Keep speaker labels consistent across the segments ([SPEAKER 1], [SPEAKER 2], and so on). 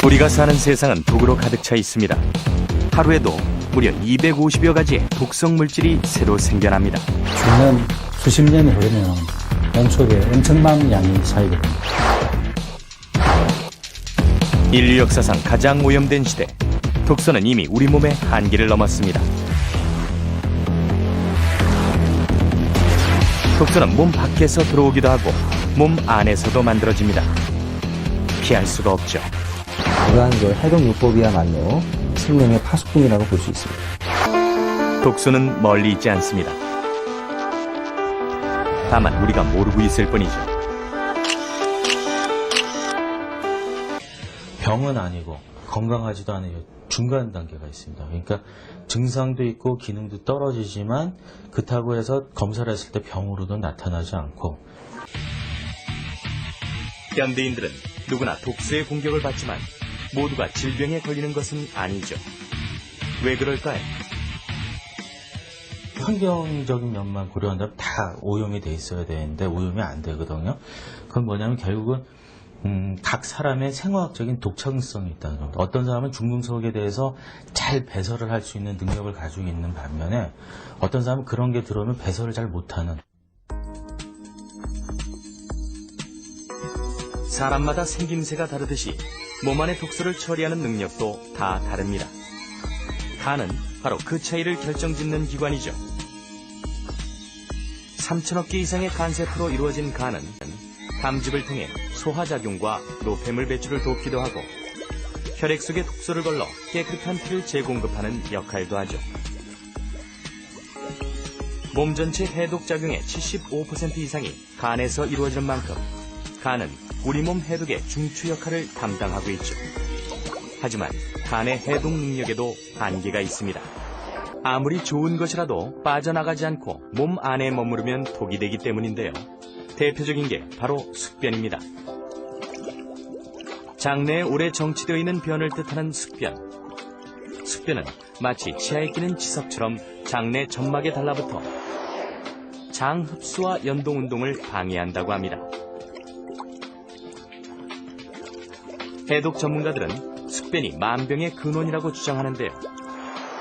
[SPEAKER 1] 우리가 사는 세상은 독으로 가득 차 있습니다. 하루에도 무려 250여 가지의 독성 물질이 새로 생겨납니다.
[SPEAKER 2] 수년, 수십 년이 흐르면 몸속에 엄청난 양이 쌓이게 됩니다.
[SPEAKER 1] 인류 역사상 가장 오염된 시대, 독소는 이미 우리 몸의 한계를 넘었습니다. 독소는 몸 밖에서 들어오기도 하고 몸 안에서도 만들어집니다. 피할 수가 없죠.
[SPEAKER 3] 이러한 해독요법이야말로 생명의 파수꾼이라고 볼 수 있습니다.
[SPEAKER 1] 독소는 멀리 있지 않습니다. 다만 우리가 모르고 있을 뿐이죠.
[SPEAKER 4] 병은 아니고 건강하지도 않은 중간 단계가 있습니다. 그러니까 증상도 있고 기능도 떨어지지만 그렇다고 해서 검사를 했을 때 병으로도 나타나지 않고.
[SPEAKER 1] 현대인들은 누구나 독소의 공격을 받지만 모두가 질병에 걸리는 것은 아니죠. 왜 그럴까요?
[SPEAKER 4] 환경적인 면만 고려한다면 다 오염이 돼 있어야 되는데 오염이 안 되거든요. 그건 뭐냐면 결국은 각 사람의 생화학적인 독창성이 있다는 겁니다. 어떤 사람은 중금속에 대해서 잘 배설을 할 수 있는 능력을 가지고 있는 반면에 어떤 사람은 그런 게 들어오면 배설을 잘 못하는.
[SPEAKER 1] 사람마다 생김새가 다르듯이 몸 안의 독소를 처리하는 능력도 다 다릅니다. 간은 바로 그 차이를 결정짓는 기관이죠. 3천억 개 이상의 간세포로 이루어진 간은 담즙을 통해 소화작용과 노폐물 배출을 돕기도 하고 혈액 속에 독소를 걸러 깨끗한 피를 재공급하는 역할도 하죠. 몸 전체 해독작용의 75% 이상이 간에서 이루어지는 만큼 간은 우리 몸 해독의 중추 역할을 담당하고 있죠. 하지만 간의 해독 능력에도 한계가 있습니다. 아무리 좋은 것이라도 빠져나가지 않고 몸 안에 머무르면 독이 되기 때문인데요. 대표적인 게 바로 숙변입니다. 장내에 오래 정치되어 있는 변을 뜻하는 숙변. 숙변은 마치 치아에 끼는 치석처럼 장내 점막에 달라붙어 장 흡수와 연동 운동을 방해한다고 합니다. 해독 전문가들은 숙변이 만병의 근원이라고 주장하는데요.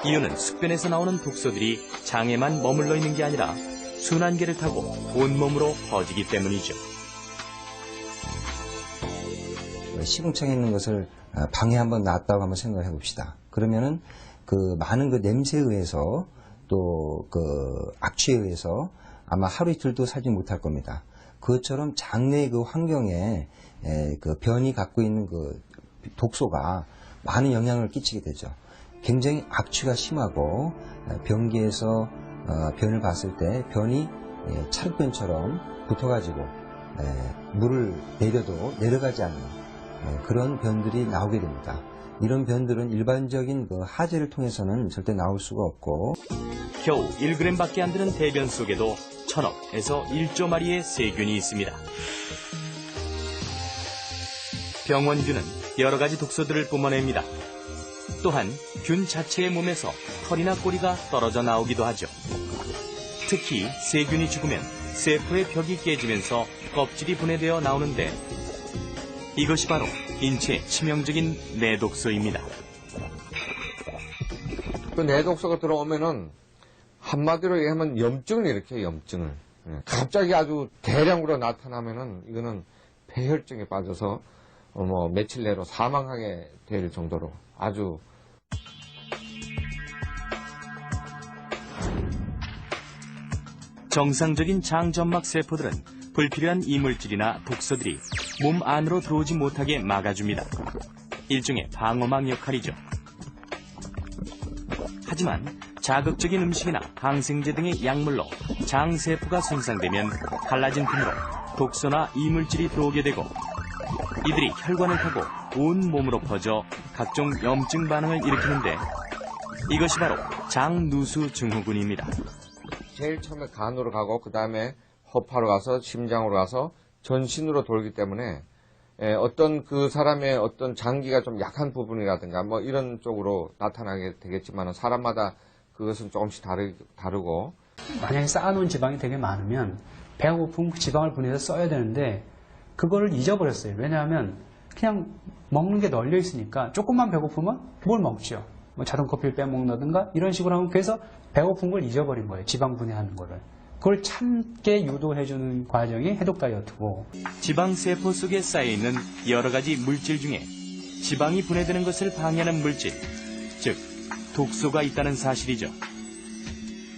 [SPEAKER 1] 이유는 숙변에서 나오는 독소들이 장에만 머물러 있는 게 아니라 순환계를 타고 온몸으로 퍼지기 때문이죠.
[SPEAKER 3] 시궁창에 있는 것을 방에 한번 놨다고 한번 생각을 해봅시다. 그러면은 그 많은 그 냄새에 의해서 또 그 악취에 의해서 아마 하루 이틀도 살지 못할 겁니다. 그것처럼 장내 그 환경에 그 변이 갖고 있는 그 독소가 많은 영향을 끼치게 되죠. 굉장히 악취가 심하고 변기에서 변을 봤을 때 변이 찰흙변처럼 붙어가지고 물을 내려도 내려가지 않는 그런 변들이 나오게 됩니다. 이런 변들은 일반적인 그 하재를 통해서는 절대 나올 수가 없고
[SPEAKER 1] 겨우 1g밖에 안 되는 대변 속에도 1000억에서 1조 마리의 세균이 있습니다. 병원균은 여러 가지 독소들을 뿜어냅니다. 또한 균 자체의 몸에서 털이나 꼬리가 떨어져 나오기도 하죠. 특히 세균이 죽으면 세포의 벽이 깨지면서 껍질이 분해되어 나오는데 이것이 바로 인체에 치명적인 내독소입니다.
[SPEAKER 5] 그 내독소가 들어오면은 한마디로 얘기하면 염증을 일으켜요, 염증을. 갑자기 아주 대량으로 나타나면은 이거는 폐혈증에 빠져서 며칠 내로 사망하게 될 정도로 아주
[SPEAKER 1] 정상적인 장점막 세포들은 불필요한 이물질이나 독소들이 몸 안으로 들어오지 못하게 막아줍니다. 일종의 방어막 역할이죠. 하지만 자극적인 음식이나 항생제 등의 약물로 장세포가 손상되면 갈라진 틈으로 독소나 이물질이 들어오게 되고 이들이 혈관을 타고 온 몸으로 퍼져 각종 염증 반응을 일으키는데 이것이 바로 장누수 증후군입니다.
[SPEAKER 5] 제일 처음에 간으로 가고 그 다음에 허파로 가서 심장으로 가서 전신으로 돌기 때문에 어떤 그 사람의 어떤 장기가 좀 약한 부분이라든가 뭐 이런 쪽으로 나타나게 되겠지만 사람마다 그것은 조금씩 다르고
[SPEAKER 2] 만약에 쌓아놓은 지방이 되게 많으면 배가 고프면 그 지방을 분해해서 써야 되는데 그거를 잊어버렸어요. 왜냐하면
[SPEAKER 6] 그냥 먹는 게 널려 있으니까 조금만 배고프면 뭘 먹죠. 뭐 자동 커피를 빼먹는다든가 이런 식으로 하면 그래서 배고픈 걸 잊어버린 거예요. 지방 분해하는 거를. 그걸 참게 유도해주는 과정이 해독 다이어트고.
[SPEAKER 1] 지방 세포 속에 쌓여있는 여러 가지 물질 중에 지방이 분해되는 것을 방해하는 물질, 즉 독소가 있다는 사실이죠.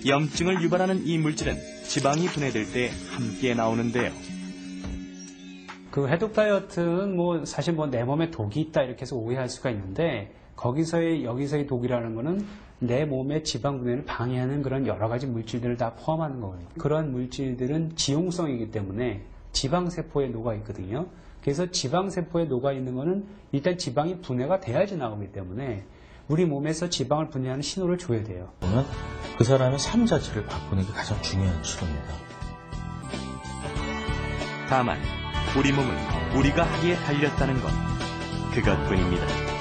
[SPEAKER 1] 염증을 유발하는 이 물질은 지방이 분해될 때 함께 나오는데요.
[SPEAKER 6] 그 해독 다이어트는 뭐 사실 뭐 내 몸에 독이 있다 이렇게 해서 오해할 수가 있는데 여기서의 독이라는 거는 내 몸의 지방 분해를 방해하는 그런 여러 가지 물질들을 다 포함하는 거거든요. 그런 물질들은 지용성이기 때문에 지방세포에 녹아 있거든요. 그래서 지방세포에 녹아 있는 거는 일단 지방이 분해가 돼야지 나오기 때문에 우리 몸에서 지방을 분해하는 신호를 줘야 돼요.
[SPEAKER 4] 보면 그 사람의 삶 자체를 바꾸는 게 가장 중요한 치료입니다.
[SPEAKER 1] 다만 우리 몸은 우리가 하기에 달렸다는 것, 그것뿐입니다.